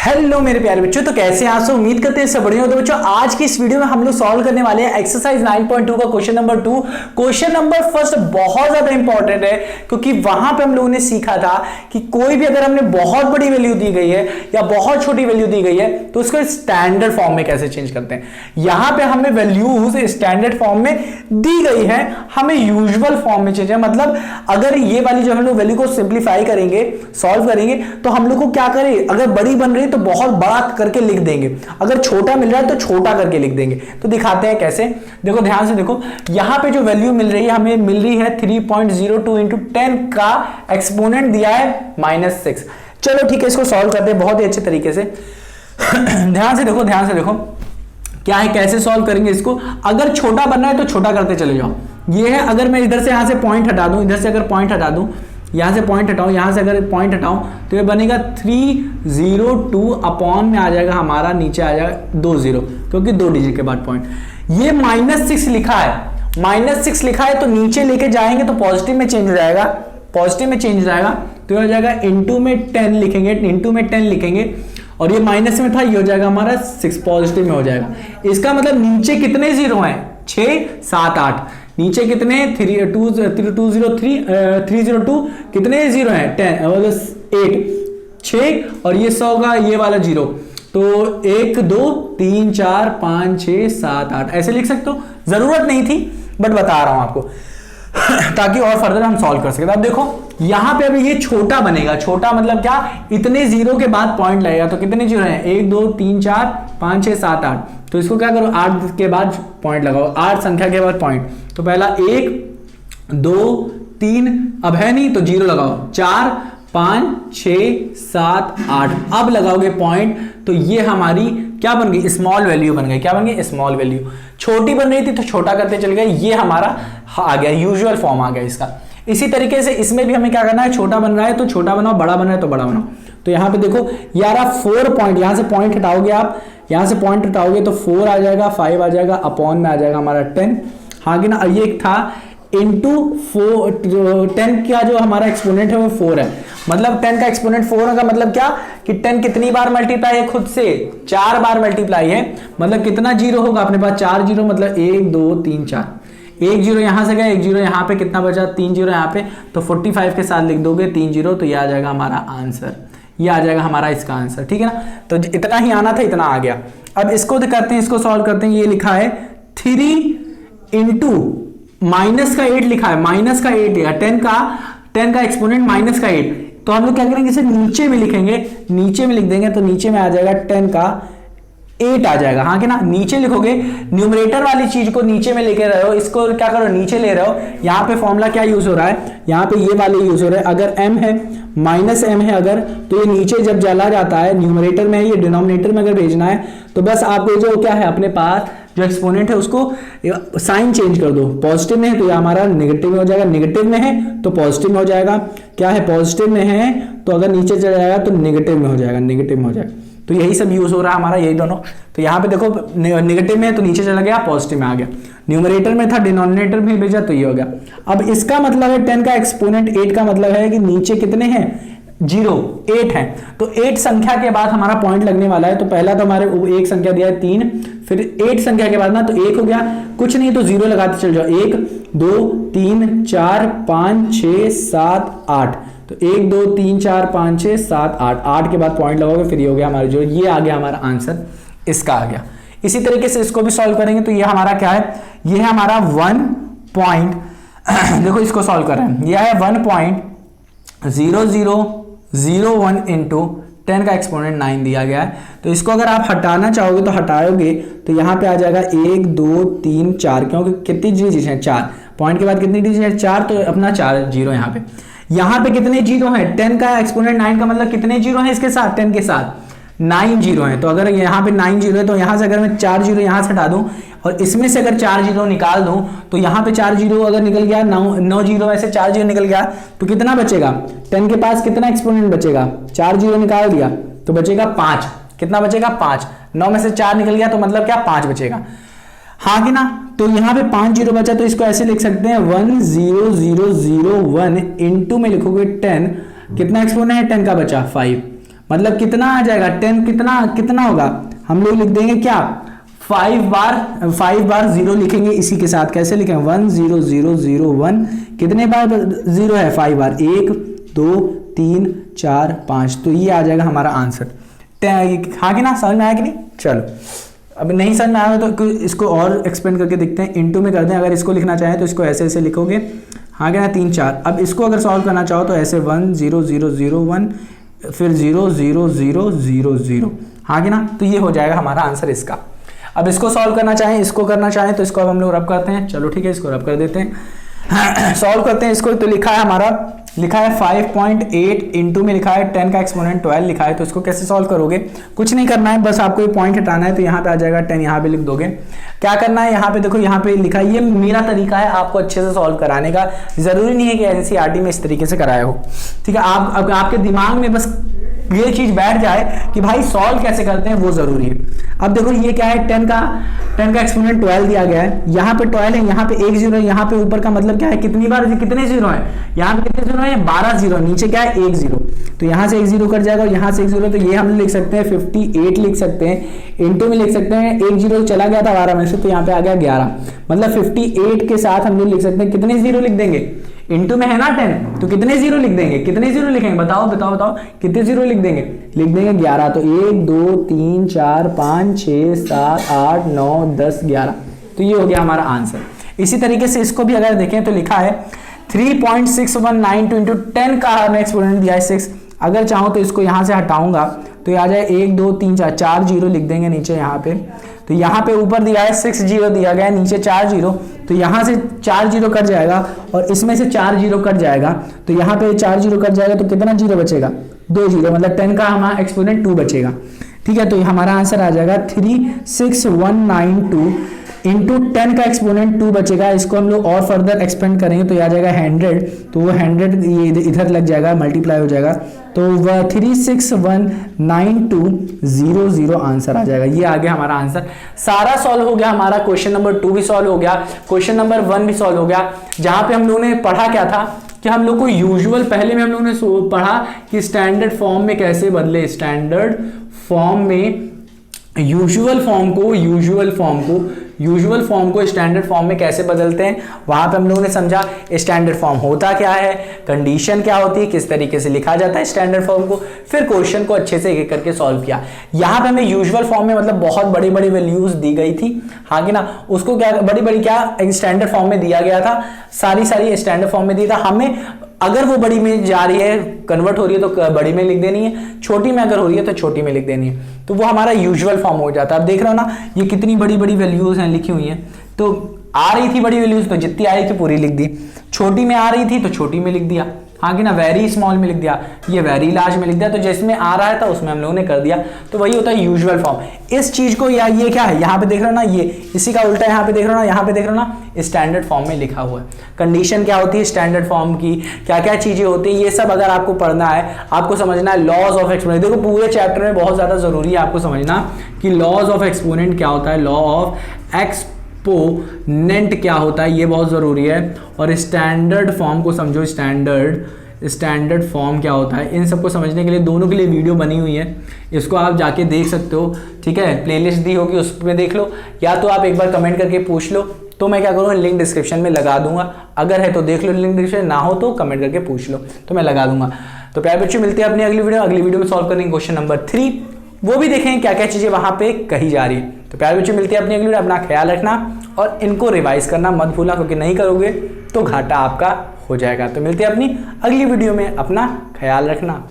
Hello मेरे प्यारे बच्चों, तो कैसे हैं आप सब? उम्मीद करते हैं सब बढ़िया हो। तो बच्चों आज की इस वीडियो में हम लोग सॉल्व करने वाले हैं एक्सरसाइज 9.2 का question number 2। Question number first बहुत ज्यादा इंपॉर्टेंट है क्योंकि वहां पे हम लोगों ने सीखा था कि कोई भी अगर हमने बहुत बड़ी वैल्यू दी गई है या बहुत छोटी वैल्यू दी गई है तो उसको स्टैंडर्ड फॉर्म में कैसे चेंज करते हैं। यहां पे हमें वैल्यूज स्टैंडर्ड फॉर्म में दी गई है, हमें यूजुअल फॉर्म में चेंज है। मतलब अगर ये वाली जो हम लोग वैल्यू को सिंप्लीफाई करेंगे, सॉल्व करेंगे, तो हम लोग को क्या करें, अगर बड़ी बन रही तो बहुत बड़ा करके लिख देंगे, अगर छोटा मिल रहा है तो छोटा करके लिख देंगे। तो दिखाते हैं कैसे। देखो ध्यान से देखो, यहां पे जो वैल्यू मिल रही है हमें मिल रही है 3.02 इंटू 10 का एक्सपोनेंट दिया है -6। चलो ठीक है, इसको सॉल्व करते हैं बहुत ही अच्छे तरीके से। ध्यान से देखो, ध्यान से देखो क्या है, कैसे सॉल्व करेंगे इसको। अगर छोटा बनना है तो छोटा करते चले जाओ। ये है, अगर मैं इधर से यहां से पॉइंट हटा दूं, इधर से अगर पॉइंट हटा दूं, यहां से पॉइंट हटाऊं, यहां से अगर पॉइंट हटाऊं तो ये बनेगा 302 अपॉन में आ जाएगा हमारा, नीचे आ जाएगा 20 क्योंकि 2 डिजिट के बाद पॉइंट। ये -6 लिखा है, -6 लिखा है तो नीचे लेके जाएंगे तो पॉजिटिव में चेंज हो जाएगा, पॉजिटिव में चेंज हो जाएगा तो ये हो जाएगा इंटू में 10 लिखेंगे, इंटू में 10 लिखेंगे और ये माइनस में था, ये हो जाएगा हमारा 6 पॉजिटिव में हो जाएगा। इसका मतलब नीचे कितने जीरो हैं, 6 7 8, नीचे कितने 302 कितने जीरो हैं 10 8 6 और ये 100 का ये वाला जीरो, तो 1 2 3 4 5 6 7 8 ऐसे लिख सकते हो। जरूरत नहीं थी बट बता रहा हूं आपको ताकि और फर्दर हम सॉल्व कर सके। अब देखो यहां पे अभी ये छोटा बनेगा, छोटा मतलब क्या, इतने जीरो के बाद पॉइंट लगेगा तो कितने जीरो हैं 1 2 3 4 5 6 7 8, तो इसको क्या करो 8 के बाद पॉइंट लगाओ, 8 संख्या के बाद पॉइंट, तो पहला 1 2 3 अब है नहीं तो जीरो लगाओ, 4 5 6 7 8 अब लगाओगे पॉइंट, तो ये हमारी क्या बन गई, स्मॉल वैल्यू बन गई। क्या बन गई, स्मॉल वैल्यू। छोटी बन रही थी तो छोटा करते चल गए, ये हमारा आ गया, यूजुअल फॉर्म आ गया इसका। इसी तरीके से इसमें भी हमें क्या करना है, छोटा बन रहा है तो छोटा बनाओ, बड़ा बन रहा है तो बड़ा बनाओ। तो यहां पे देखो यार 4 पॉइंट, यहां से पॉइंट हटाओगे आप, यहां से पॉइंट हटाओगे तो 4 आ जाएगा, 5 आ जाएगा, अपॉन में आ जाएगा हमारा 10। हाँ कि ना, ये था इंटू 10 का जो हमारा एक्सपोनेंट है वो 4 है, मतलब 10 का एक्सपोनेंट 4 होगा, मतलब क्या कि 10 कितनी बार मल्टीप्लाई है, खुद से 4 बार मल्टीप्लाई है, मतलब कितना जीरो होगा अपने पास, 4 जीरो, मतलब 1 2 3 4, 1 जीरो यहां से गया, 1 जीरो यहां पे, कितना बचा 3 जीरो यहां पे, तो 45 के साथ लिख दोगे 3 जीरो, तो ये आ जाएगा हमारा आंसर, ये आ जाएगा हमारा इसका आंसर। ठीक है ना, तो इतना ही आना था, इतना आ गया। अब इसको करते हैं, इसको सॉल्व करते हैं। ये लिखा है 3 इंटू माइनस का 8 लिखा है, माइनस का 8 लिखा, 10 का एक्सपोनेंट माइनस का 8, तो हम लोग क्या करेंगे, इसे नीचे में लिखेंगे, नीचे में लिख देंगे, तो नीचे में आ जाएगा 10 का 8 आ जाएगा। हाँ कि ना, नीचे लिखोगे, न्यूमरेटर वाली चीज को नीचे में लेके रहे हो, इसको क्या करो नीचे ले रहे हो। यहाँ पे फॉर्मूला क्या यूज हो रहा है, यहाँ पे ये वाले यूज हो रहे हैं, अगर m है -m है अगर, तो ये नीचे जब चला जाता है, न्यूमरेटर में है, ये डिनोमिनेटर में अगर भेजना है तो बस आपको जो क्या है अपने पास जो एक्सपोनेंट है उसको साइन चेंज कर दो, पॉजिटिव में है तो ये हमारा नेगेटिव में हो जाएगा, नेगेटिव में है तो पॉजिटिव में हो जाएगा, क्या है पॉजिटिव में है तो अगर नीचे चला जाएगा तो नेगेटिव में हो जाएगा, नेगेटिव में हो जाएगा। तो यही सब यूज हो रहा है हमारा, यही दोनों। तो यहाँ पे देखो नेगेटिव में है तो नीचे चला गया, पॉजिटिव में आ गया, न्यूमरेटर में था डिनोमिनेटर में भेजा तो ये हो गया। अब इसका मतलब है 10 का एक्सपोनेंट 8 का मतलब है कि नीचे कितने हैं, 0 8 है, तो 8 संख्या के बाद हमारा पॉइंट लगने वाला है। तो पहला तो हमारे एक संख्या दिया है 3, फिर 8 संख्या के बाद ना तो 1 हो गया, कुछ नहीं तो 0 लगाते चल जाओ, 1 2 3 4 5 6 7 8, तो 1 2 3 4 5 6 7 8, 8 के बाद पॉइंट लगाओगे, फिर ये हो गया हमारा जो, ये आ गया हमारा आंसर, इसका आ गया। इसी तरीके से इसको भी सॉल्व करेंगे, तो ये हमारा क्या है, ये है हमारा 1 पॉइंट देखो इसको सॉल्व कर रहे हैं, यह है 1.0001 इंटू 10 का एक्सपोनेंट 9 दिया गया है। तो इसको अगर आप हटाना चाहोगे तो हटाओगे तो यहाँ पे आ जाएगा 1 2 3 4, क्योंकि कितनी डिजिट है 4, पॉइंट के बाद कितनी डिजिट है 4, तो अपना 4 जीरो यहाँ पे कितने जीरो हैं, 10 का एक्सपोनेंट 9 का मतलब कितने जीरो हैं इसके साथ, 10 के साथ 9 जीरो हैं, तो अगर यहाँ पे 9 जीरो है तो यहाँ से अगर मैं 4 जीरो यहाँ से हटा दूं और इसमें से अगर 4 जीरो निकाल दूं तो यहाँ पे 4 जीरो अगर निकल गया, 9 जीरो में से 4 जीरो निकल गया तो कितना बचेगा, 10 के पास कितना एक्सपोनेंट बचेगा, 4 जीरो निकाल दिया तो बचेगा 5, कितना बचेगा 5, 9 में से 4 निकल गया तो मतलब क्या 5 बचेगा। हाँ कि ना, तो यहाँ पे 5 जीरो बचा, तो इसको ऐसे लिख सकते हैं 10001 इंटू में लिखोगे 10, कितना एक्सपोनेंट है 10 का बचा 5, मतलब कितना आ जाएगा 10 कितना होगा, हम लोग लिख देंगे क्या 5 बार 0 लिखेंगे इसी के साथ। कैसे लिखेंगे 1 0 0 0 1, कितने बार 0 है 5 बार, 1 2 3 4 5, तो ये आ जाएगा हमारा आंसर। हाँ कि ना, समझ में आया कि नहीं। चलो अब नहीं समझ में आया तो इसको और एक्सपेंड करके देखते हैं, इनटू में करते हैं। अगर इसको लिखना चाहें तो इसको ऐसे ऐसे लिखोगे, हाँ क्या ना 3 4। अब इसको अगर सॉल्व करना चाहो तो ऐसे 1 0 0 0 1 फिर 0 0 0 0 0, हाँ कि ना, तो ये हो जाएगा हमारा आंसर इसका। अब इसको सॉल्व करना चाहें, इसको करना चाहें तो इसको अब हम लोग रब करते हैं। चलो ठीक है, इसको रब कर देते हैं सॉल्व करते हैं इसको। तो लिखा है हमारा, लिखा है 5.8 इंटू में लिखा है 10 का एक्सपोनेंट 12 लिखा है। तो इसको कैसे सॉल्व करोगे, कुछ नहीं करना है, बस आपको ये पॉइंट हटाना है। तो यहाँ पे आ जाएगा 10, यहाँ पे लिख दोगे। क्या करना है, यहाँ पे देखो, यहाँ पे लिखा है, ये मेरा तरीका है आपको अच्छे से सॉल्व कराने का, जरूरी नहीं है कि एनसीईआरटी में इस तरीके से कराया हो, ठीक है। आप आपके दिमाग में बस ये चीज बैठ जाए कि भाई सॉल्व कैसे करते हैं वो जरूरी है। अब देखो ये क्या है, 10 का एक्सपोनेंट 12 दिया गया है, यहाँ पे 12 है, यहाँ पे 1 0 है, यहाँ पे ऊपर का मतलब क्या है, कितनी बार कितने जीरो है, यहाँ पे कितने जीरो है 12 जीरो, नीचे क्या है 1 0, तो यहाँ से 1 0 कट जाएगा और यहाँ से 1 0, तो ये हम लिख सकते हैं 58 लिख सकते हैं, इंटू में लिख सकते हैं 1 0 चला गया था 12 में से, तो यहाँ पे आ गया 11, मतलब 58 के साथ हम लोग लिख सकते हैं कितने जीरो लिख देंगे, इंटू में है ना 10, तो कितने जीरो लिख देंगे, कितने जीरो लिखेंगे, बताओ बताओ बताओ कितने जीरो लिख देंगे, लिख देंगे 11। तो 1 2 3 4 5 6 7 8 9 10 11, तो ये हो गया हमारा आंसर। इसी तरीके से इसको भी अगर देखें तो लिखा है 3.6192 इंटू 10 का एक्सपोनेंट दिया है 6। अगर चाहो तो इसको यहाँ से हटाऊंगा तो ये आ जाए 1 2 3 4 जीरो लिख देंगे नीचे यहाँ पे। तो यहाँ पे ऊपर दिया है 6 जीरो दिया गया है, नीचे 4 जीरो, तो यहाँ से 4 जीरो कट जाएगा और इसमें से 4 जीरो कट जाएगा, तो यहाँ पे 4 जीरो कट जाएगा तो कितना जीरो बचेगा 2 जीरो, मतलब 10 का हमारा एक्सपोनेंट 2 बचेगा, ठीक है। तो हमारा आंसर आ जाएगा 36192 इंटू 10 का एक्सपोनेंट 2 बचेगा। इसको हम लोग और फर्दर एक्सपेंड करेंगे तो आ जाएगा 100, तो वो 100 ये इधर लग जाएगा, मल्टीप्लाई हो जाएगा, तो वह 3619200 आंसर आ जाएगा। ये आ गया हमारा आंसर। सारा सॉल्व हो गया हमारा, क्वेश्चन नंबर 2 भी सॉल्व हो गया, क्वेश्चन नंबर 1 भी सॉल्व हो गया। जहां पे हम लोगों ने पढ़ा क्या था कि हम लोग को यूजुअल, पहले में हम लोगों ने पढ़ा कि स्टैंडर्ड फॉर्म में कैसे बदले, स्टैंडर्ड फॉर्म में यूजुअल फॉर्म को स्टैंडर्ड फॉर्म में कैसे बदलते हैं, वहां पे हम लोगों ने समझा स्टैंडर्ड फॉर्म होता क्या है, कंडीशन क्या होती है, किस तरीके से लिखा जाता है स्टैंडर्ड फॉर्म को, फिर क्वेश्चन को अच्छे से एक एक करके सॉल्व किया। यहाँ पे हमें यूजुअल फॉर्म में मतलब बहुत बड़ी बड़ी वैल्यूज दी गई थी, हाँ कि ना, उसको क्या बड़ी बड़ी क्या स्टैंडर्ड फॉर्म में दिया गया था, सारी स्टैंडर्ड फॉर्म में दिया था। हमें अगर वो बड़ी में जा रही है, कन्वर्ट हो रही है तो बड़ी में लिख देनी है, छोटी में अगर हो रही है तो छोटी में लिख देनी है, तो वो हमारा यूजुअल फॉर्म हो जाता है। अब देख रहे हो ना ये कितनी बड़ी बड़ी वैल्यूज हैं लिखी हुई हैं, तो आ रही थी बड़ी वैल्यूज तो जितनी आई थी पूरी लिख दी, छोटी में आ रही थी तो छोटी में लिख दिया, हाँ कि ना, वेरी स्मॉल में लिख दिया, ये वेरी लार्ज में लिख दिया, तो जिसमें आ रहा था उसमें हम लोगों ने कर दिया, तो वही होता है यूजुअल फॉर्म। इस चीज को या ये क्या है, यहाँ पे देख रहे हो ना, ये इसी का उल्टा यहाँ पे देख रहे हो ना, यहाँ पे देख रहे हो ना, स्टैंडर्ड फॉर्म में लिखा हुआ है। कंडीशन क्या होती है स्टैंडर्ड फॉर्म की, क्या क्या चीजें होती है, ये सब अगर आपको पढ़ना है, आपको समझना है लॉज ऑफ एक्सपोनेंट। देखो पूरे चैप्टर में बहुत ज्यादा जरूरी है आपको समझना कि लॉज ऑफ एक्सपोनेंट क्या होता है, लॉ ऑफ एक्सपोनेंट क्या होता है, ये बहुत जरूरी है। और स्टैंडर्ड फॉर्म को समझो, स्टैंडर्ड फॉर्म क्या होता है, इन सबको समझने के लिए दोनों के लिए वीडियो बनी हुई है, इसको आप जाके देख सकते हो, ठीक है, प्लेलिस्ट दी होगी उसमें देख लो, या तो आप एक बार कमेंट करके पूछ लो, तो मैं क्या करूँगा लिंक डिस्क्रिप्शन में लगा दूंगा, अगर है तो देख लो लिंक डिस्क्रिप्शन, ना हो तो कमेंट करके पूछ लो तो मैं लगा दूंगा। तो प्यारे बच्चों मिलते हैं अपनी अगली वीडियो में सॉल्व करेंगे क्वेश्चन नंबर 3, वो भी देखेंगे क्या क्या चीजें वहां पे कही जा रही है। तो प्यारे बच्चों मिलते हैं अपनी अगली वीडियो, अपना ख्याल रखना और इनको रिवाइज करना मत भूलना, क्योंकि नहीं करोगे तो घाटा आपका हो जाएगा। तो मिलते हैं अपनी अगली वीडियो में, अपना ख्याल रखना।